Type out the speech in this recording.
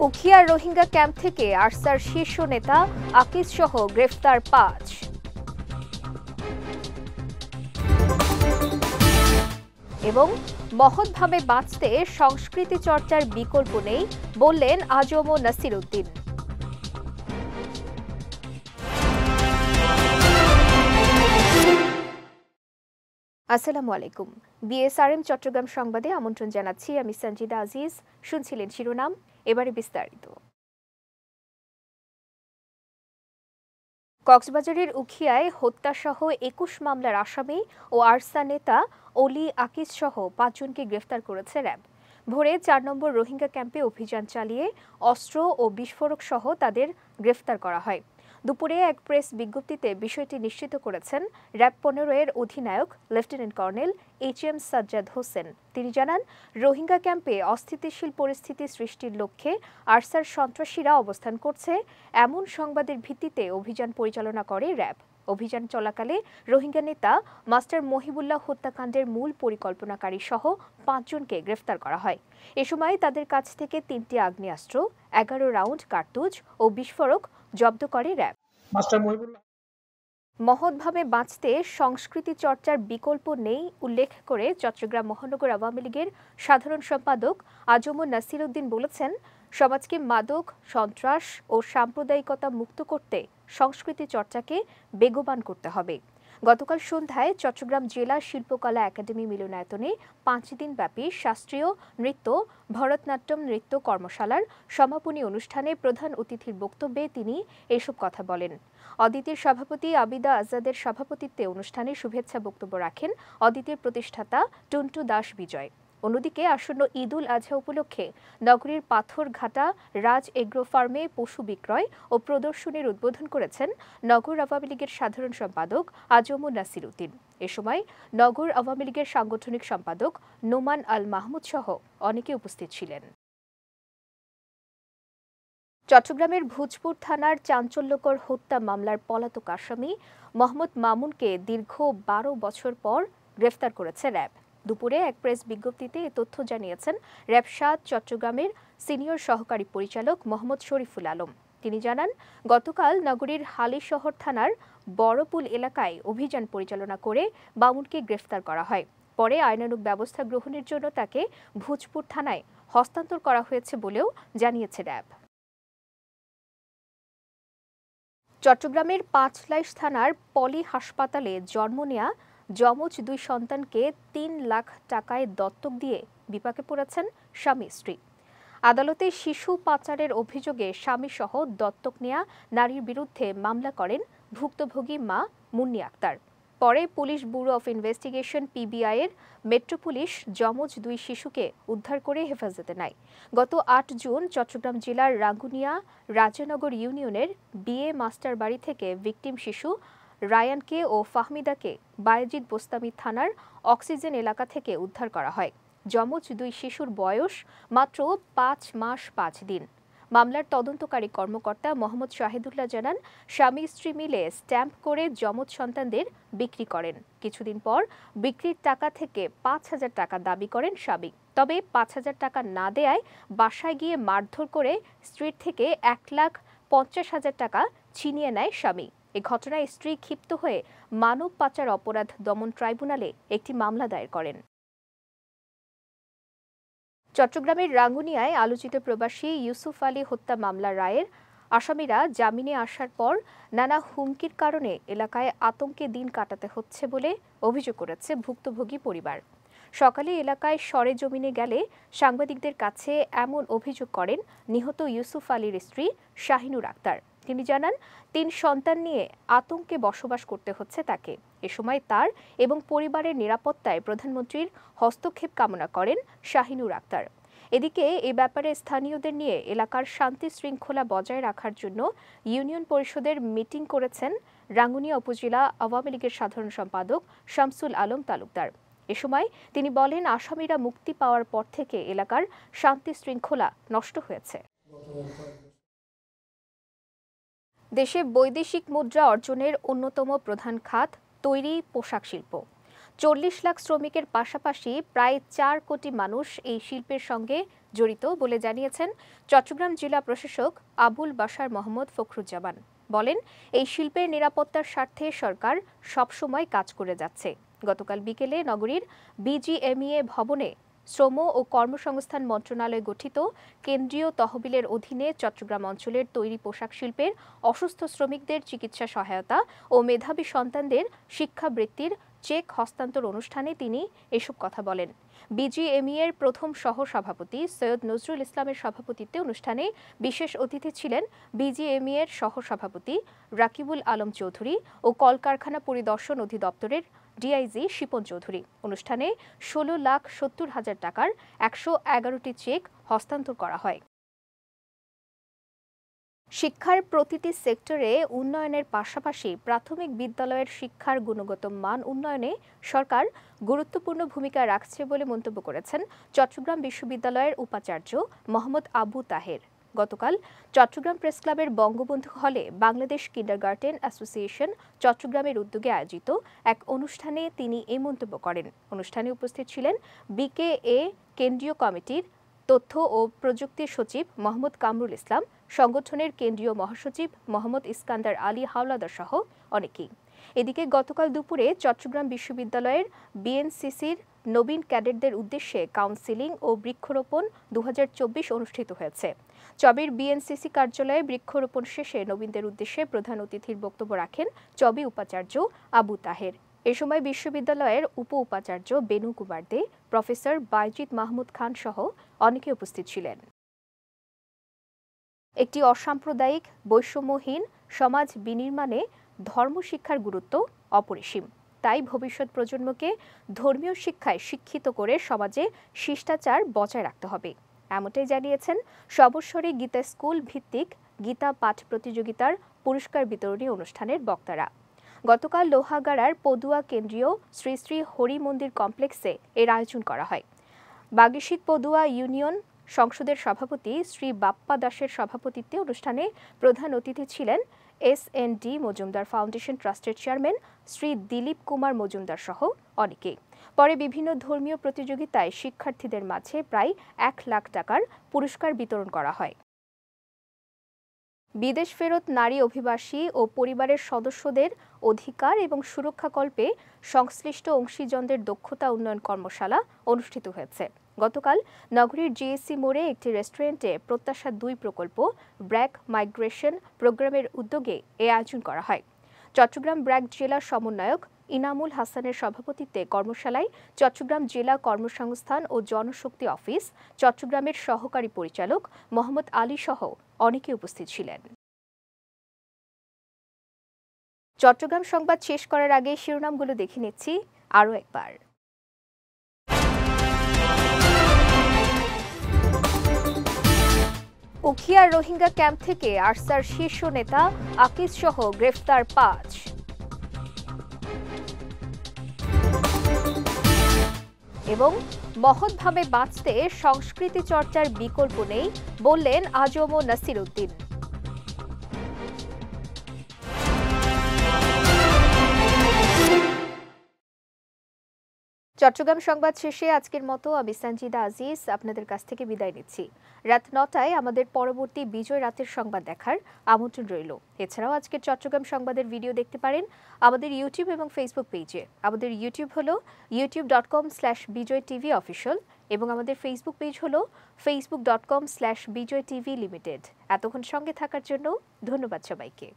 উখিয়ার Rohingya camp থেকে Archer শীর্ষ নেতা আকিজ সহ গ্রেফতার ৫। এবং মহৎভাবে বাঁচতে সংস্কৃতি চর্চার বিকল্প নেই বললেন আজম ও নাসির উদ্দিন। আসসালামু আলাইকুম। বিএসআরএম চট্টগ্রাম সংবাদে আমন্ত্রণ জানাচ্ছি আমি সঞ্জিদা আজিজ। শুনছিলেন শিরোনাম, এবারে বিস্তারিত। কক্সবাজারের উখিয়ায় হত্যাসহ ২১ মামলার আসামি ও আরসা নেতা অলি আকিজ সহ ৫ জনকে গ্রেফতার করেছে র্যাব। ভোরে ৪ নম্বর রোহিঙ্গা ক্যাম্পে অভিযান চালিয়ে অস্ত্র ও বিস্ফোরক সহ তাদের গ্রেফতার করা হয়। দুপুরে এক প্রেস বিজ্ঞপ্তিতে বিষয়টি নিশ্চিত করেছেন র্যাব ১৫ এর অধিনায়ক lieutenant colonel HM Sajjad Hossain. তিনি জানান, রোহিঙ্গা ক্যাম্পে অস্থিতিশীল পরিস্থিতি সৃষ্টির লক্ষ্যে আরসার সন্ত্রাসীরা অবস্থান করছে এমন সংবাদের ভিত্তিতে অভিযান পরিচালনা করে র্যাব। অভিযান চলাকালে রোহিঙ্গা নেতা মাস্টার মহিবুল্লাহ হত্যাকাণ্ডের মূল পরিকল্পনাকারী সহ ৫ জনকে গ্রেফতার করা হয়। এ সময় তাদের কাছ থেকে ৩টি আগ্নেয়াস্ত্র, ১১ রাউন্ড কার্তুজ ও বিস্ফোরক জব্দ করে র্যাব। মহৎভাবে বাঁচতে সংস্কৃতি চর্চার বিকল্প নেই উল্লেখ করে চট্টগ্রাম মহানগর আওয়ামী লীগের সাধারণ সম্পাদক আজম নাসির উদ্দিন বলেছেন, সমাজকে মাদক, সন্ত্রাস ও সাম্প্রদায়িকতা মুক্ত করতে সংস্কৃতি চর্চাকে বেগবান করতে হবে। গতকাল সন্ধ্যায় চট্টগ্রাম জেলা শিল্পকলা একাডেমি মিলনায়তনে ৫ দিনব্যাপী শাস্ত্রীয় নৃত্য, ভরতনাট্যম নৃত্য কর্মশালার সমাপনী অনুষ্ঠানে প্রধান অতিথির বক্তব্যে তিনি এসব কথা বলেন। অদিতির সভাপতি আবিদা আজাদের সভাপতিত্বে অনুষ্ঠানে শুভেচ্ছা বক্তব্য রাখেন অদিতির প্রতিষ্ঠাতা টুন্টু দাস বিজয়। অন্যদিকে আসন্ন ঈদুল আজহা উপলক্ষে নগরীর পাথরঘাটা রাজ এগ্রো ফার্মে পশু বিক্রয় ও প্রদর্শনীর উদ্বোধন করেছেন নগর আওয়ামী লীগের সাধারণ সম্পাদক আজম নাসির উদ্দিন। এ সময় নগর আওয়ামী লীগের সাংগঠনিক সম্পাদক নোমান আল মাহমুদ সহ অনেকে উপস্থিত ছিলেন। চট্টগ্রামের ভূজপুর থানার চাঞ্চল্যকর হত্যা মামলার পলাতক আসামি মোহাম্মদ মামুনকে দীর্ঘ ১২ বছর পর গ্রেফতার করেছে র্যাব। দুপুরে এক প্রেস বিজ্ঞপ্তিতে এ তথ্য জানিয়েছেন র্যাব ৭ চট্টগ্রামের সিনিয়র সহকারী পরিচালক মোহাম্মদ শরীফুল আলম। তিনি জানান, গতকাল নগরীর হালিশহর থানার বড়পুল এলাকায় অভিযান পরিচালনা করে মামুনকে গ্রেফতার করা হয়। পরে আইনানুগ ব্যবস্থা গ্রহণের জন্য তাকে ভূজপুর থানায় হস্তান্তর করা হয়েছে বলেও জানিয়েছে র্যাব। চট্টগ্রামের পাঁচলাইশ থানার পলি হাসপাতালে জন্ম নেয়া যমজ ২ সন্তানকে ৩ লাখ টাকায় দত্তক দিয়ে বিপাকে পড়েছেন স্বামী স্ত্রী। আদালতে শিশু পাচারের অভিযোগে স্বামীসহ দত্তক নেয়া নারীর বিরুদ্ধে মামলা করেন ভুক্তভোগী মা মুন্নি আক্তার। পরে police bureau of investigation PBI এর মেট্রো পুলিশ যমজ ২ শিশুকে উদ্ধার করে হেফাজতে নেয়। গত ৮ জুন চট্টগ্রাম জেলার রাঙ্গুনিয়া রাজানগর ইউনিয়নের BA মাস্টার বাড়ি থেকে ভিকটিম শিশু রায়ানকে ও ফাহমিদাকে বায়েজিদ বোস্তামি থানার অক্সিজেন এলাকা থেকে উদ্ধার করা হয়। যমজ ২ শিশুর বয়স মাত্র ৫ মাস ৫ দিন। মামলার তদন্তকারী কর্মকর্তা মোহাম্মদ শাহিদুল্লাহ জানান, স্বামী স্ত্রী মিলে স্ট্যাম্প করে যমজ সন্তানদের বিক্রি করেন। কিছুদিন পর বিক্রির টাকা থেকে ৫,০০০ টাকা দাবি করেন স্বামী। তবে ৫,০০০ টাকা না দেয়ায় বাসায় গিয়ে মারধর করে স্ত্রীর থেকে ১,৫০,০০০ টাকা ছিনিয়ে নেয় স্বামী। এ ঘটনায় স্ত্রী ক্ষিপ্ত হয়ে মানব পাচার অপরাধ দমন ট্রাইব্যুনালে একটি মামলা দায়ের করেন। চট্টগ্রামের রাঙ্গুনিয়ায় আলোচিত প্রবাসী ইউসুফ আলী হত্যা মামলার রায়ের আসামিরা জামিনে আসার পর নানা হুমকির কারণে এলাকায় আতঙ্কে দিন কাটাতে হচ্ছে বলে অভিযোগ করেছে ভুক্তভোগী পরিবার। সকালে এলাকায় সরেজমিনে গেলে সাংবাদিকদের কাছে এমন অভিযোগ করেন নিহত ইউসুফ আলীর স্ত্রী শাহিনুর আক্তার। তিনি জানান, ৩ সন্তান নিয়ে আতঙ্কে বসবাস করতে হচ্ছে তাকে। এ সময় তার এবং পরিবারের নিরাপত্তায় প্রধানমন্ত্রীর হস্তক্ষেপ কামনা করেন শাহিনুর আক্তার। এদিকে এ ব্যাপারে স্থানীয়দের নিয়ে এলাকার শান্তি শৃঙ্খলা বজায় রাখার জন্য ইউনিয়ন পরিষদের মিটিং করেছেন রাঙ্গুনিয়া উপজেলা আওয়ামী লীগের সাধারণ সম্পাদক শামসুল আলম তালুকদার। এ সময় তিনি বলেন, আসামিরা মুক্তি পাওয়ার পর থেকে এলাকার শান্তি শৃঙ্খলা নষ্ট হয়েছে। দেশে বৈদেশিক মুদ্রা অর্জনের অন্যতম প্রধান খাত তৈরি পোশাক শিল্প। ৪০ লাখ শ্রমিকের পাশাপাশি প্রায় ৪ কোটি মানুষ এই শিল্পের সঙ্গে জড়িত বলে জানিয়েছেন চট্টগ্রাম জেলা প্রশাসক আবুল বাশার মোহাম্মদ ফখরুজ্জামান। বলেন, এই শিল্পের নিরাপত্তার স্বার্থে সরকার সবসময় কাজ করে যাচ্ছে। গতকাল বিকেলে নগরীর বিজিএমইএ ভবনে শ্রম ও কর্মসংস্থান মন্ত্রণালয় গঠিত কেন্দ্রীয় তহবিলের অধীনে চট্টগ্রাম অঞ্চলের তৈরি পোশাক শিল্পের অসুস্থ শ্রমিকদের চিকিৎসা সহায়তা ও মেধাবী সন্তানদের শিক্ষাবৃত্তির চেক হস্তান্তর অনুষ্ঠানে তিনি এসব কথা বলেন। বিজিএমইএর প্রথম সহ সভাপতি সৈয়দ নজরুল ইসলামের সভাপতিত্বে অনুষ্ঠানে বিশেষ অতিথি ছিলেন বিজিএমইএর সহ সভাপতি রাকিবুল আলম চৌধুরী ও কলকারখানা পরিদর্শন অধিদপ্তরের ডিআইজি শিপন চৌধুরী। অনুষ্ঠানে ১৬,৭০,০০০ টাকার ১১১টি চেক হস্তান্তর করা হয়। শিক্ষার প্রতিটি সেক্টরে উন্নয়নের পাশাপাশি প্রাথমিক বিদ্যালয়ের শিক্ষার গুণগত মান উন্নয়নে সরকার গুরুত্বপূর্ণ ভূমিকা রাখছে বলে মন্তব্য করেছেন চট্টগ্রাম বিশ্ববিদ্যালয়ের উপাচার্য মোহাম্মদ আবু তাহের। গতকাল চট্টগ্রাম প্রেস ক্লাবের বঙ্গবন্ধু হলে বাংলাদেশ কিন্ডারগার্টেন অ্যাসোসিয়েশন চট্টগ্রামের উদ্যোগে আয়োজিত এক অনুষ্ঠানে তিনি এই মন্তব্য করেন। অনুষ্ঠানে উপস্থিত ছিলেন বিকেএ কেন্দ্রীয় কমিটির তথ্য ও প্রযুক্তি সচিব মোহাম্মদ কামরুল ইসলাম, সংগঠনের কেন্দ্রীয় মহাসচিব মোহাম্মদ ইস্কান্দার আলী হাওলাদার সহ অনেকেই। এদিকে গতকাল দুপুরে চট্টগ্রাম বিশ্ববিদ্যালয়ের বিএনসিসির নবীন ক্যাডেটদের উদ্দেশ্যে কাউন্সিলিং ও বৃক্ষরোপণ ২০২৪ অনুষ্ঠিত হয়েছে। চবির বিএনসিসি কার্যালয়ে বৃক্ষরোপণ শেষে নবীনদের উদ্দেশ্যে প্রধান অতিথির বক্তব্য রাখেন চবি উপাচার্য আবু তাহের। এ সময় বিশ্ববিদ্যালয়ের উপ উপাচার্য বেনু কুমার দে, প্রফেসর বাইজিদ মাহমুদ খান সহ অনেকে উপস্থিত ছিলেন। একটি অসাম্প্রদায়িক বৈষম্যহীন সমাজ বিনির্মাণে ধর্মশিক্ষার গুরুত্ব অপরিসীম। তাই ভবিষ্যৎ প্রজন্মকে ধর্মীয় শিক্ষায় শিক্ষিত করে সমাজে শিষ্টাচার বজায় রাখতে হবে, এমনটাই জানিয়েছেন সবস্বরী গীতা স্কুল ভিত্তিক গীতা পাঠ প্রতিযোগিতার পুরস্কার বিতরণী অনুষ্ঠানের বক্তারা। গতকাল লোহাগাড়ার পদুয়া কেন্দ্রীয় শ্রী শ্রী হরি মন্দির কমপ্লেক্সে এর আয়োজন করা হয়। বাগেশীত পদুয়া ইউনিয়ন সংসদের সভাপতি শ্রী বাপ্পা দাসের সভাপতিত্বে অনুষ্ঠানে প্রধান অতিথি ছিলেন SND মজুমদার ফাউন্ডেশন ট্রাস্টের চেয়ারম্যান শ্রী দিলীপ কুমার মজুমদার সহ অনেকে। পরে বিভিন্ন ধর্মীয় প্রতিযোগিতায় শিক্ষার্থীদের মাঝে প্রায় ১ লাখ টাকার পুরস্কার বিতরণ করা হয়। বিদেশ ফেরত নারী অভিবাসী ও পরিবারের সদস্যদের অধিকার এবং সুরক্ষাকল্পে সংশ্লিষ্ট অংশীজনদের দক্ষতা উন্নয়ন কর্মশালা অনুষ্ঠিত হয়েছে। গতকাল নগরীর জিএসসি মোড়ে একটি রেস্টুরেন্টে প্রত্যাশা ২ প্রকল্প ব্র্যাক মাইগ্রেশন প্রোগ্রামের উদ্যোগে এ আয়োজন করা হয়। চট্টগ্রাম ব্র্যাক জেলা সমন্বয়ক ইনামুল হাসানের সভাপতিত্বে কর্মশালায় চট্টগ্রাম জেলা কর্মসংস্থান ও জনশক্তি অফিস, চট্টগ্রামের সহকারী পরিচালক মোহাম্মদ আলী সহ অনেকে উপস্থিত ছিলেন। চট্টগ্রাম সংবাদ শেষ করার আগে শিরোনামগুলো দেখে নিচ্ছি আরও একবার। উখিয়ার রোহিঙ্গা ক্যাম্প থেকে আরসার শীর্ষ নেতা আকিজ সহ গ্রেফতার ৫। এবং মহৎভাবে বাঁচতে সংস্কৃতি চর্চার বিকল্প নেই বললেন আজম ও নাসির উদ্দিন। চট্টগ্রাম সংবাদ শেষে আজকের মতো আমি সঞ্জিদা আজিজ আপনাদের কাছ থেকে বিদায় নিচ্ছি। রাত ৯টায় আমাদের পরবর্তী বিজয় রাতের সংবাদ দেখার আমন্ত্রণ রইল। এছাড়াও আজকের চট্টগ্রাম সংবাদের ভিডিও দেখতে পারেন আমাদের ইউটিউব এবং ফেসবুক পেজে। আমাদের ইউটিউব হলো youtube.com/bijoytv official এবং আমাদের ফেসবুক পেজ হলো facebook.com/bijoytv limited। এতক্ষণ সঙ্গে থাকার জন্য ধন্যবাদ সবাইকে।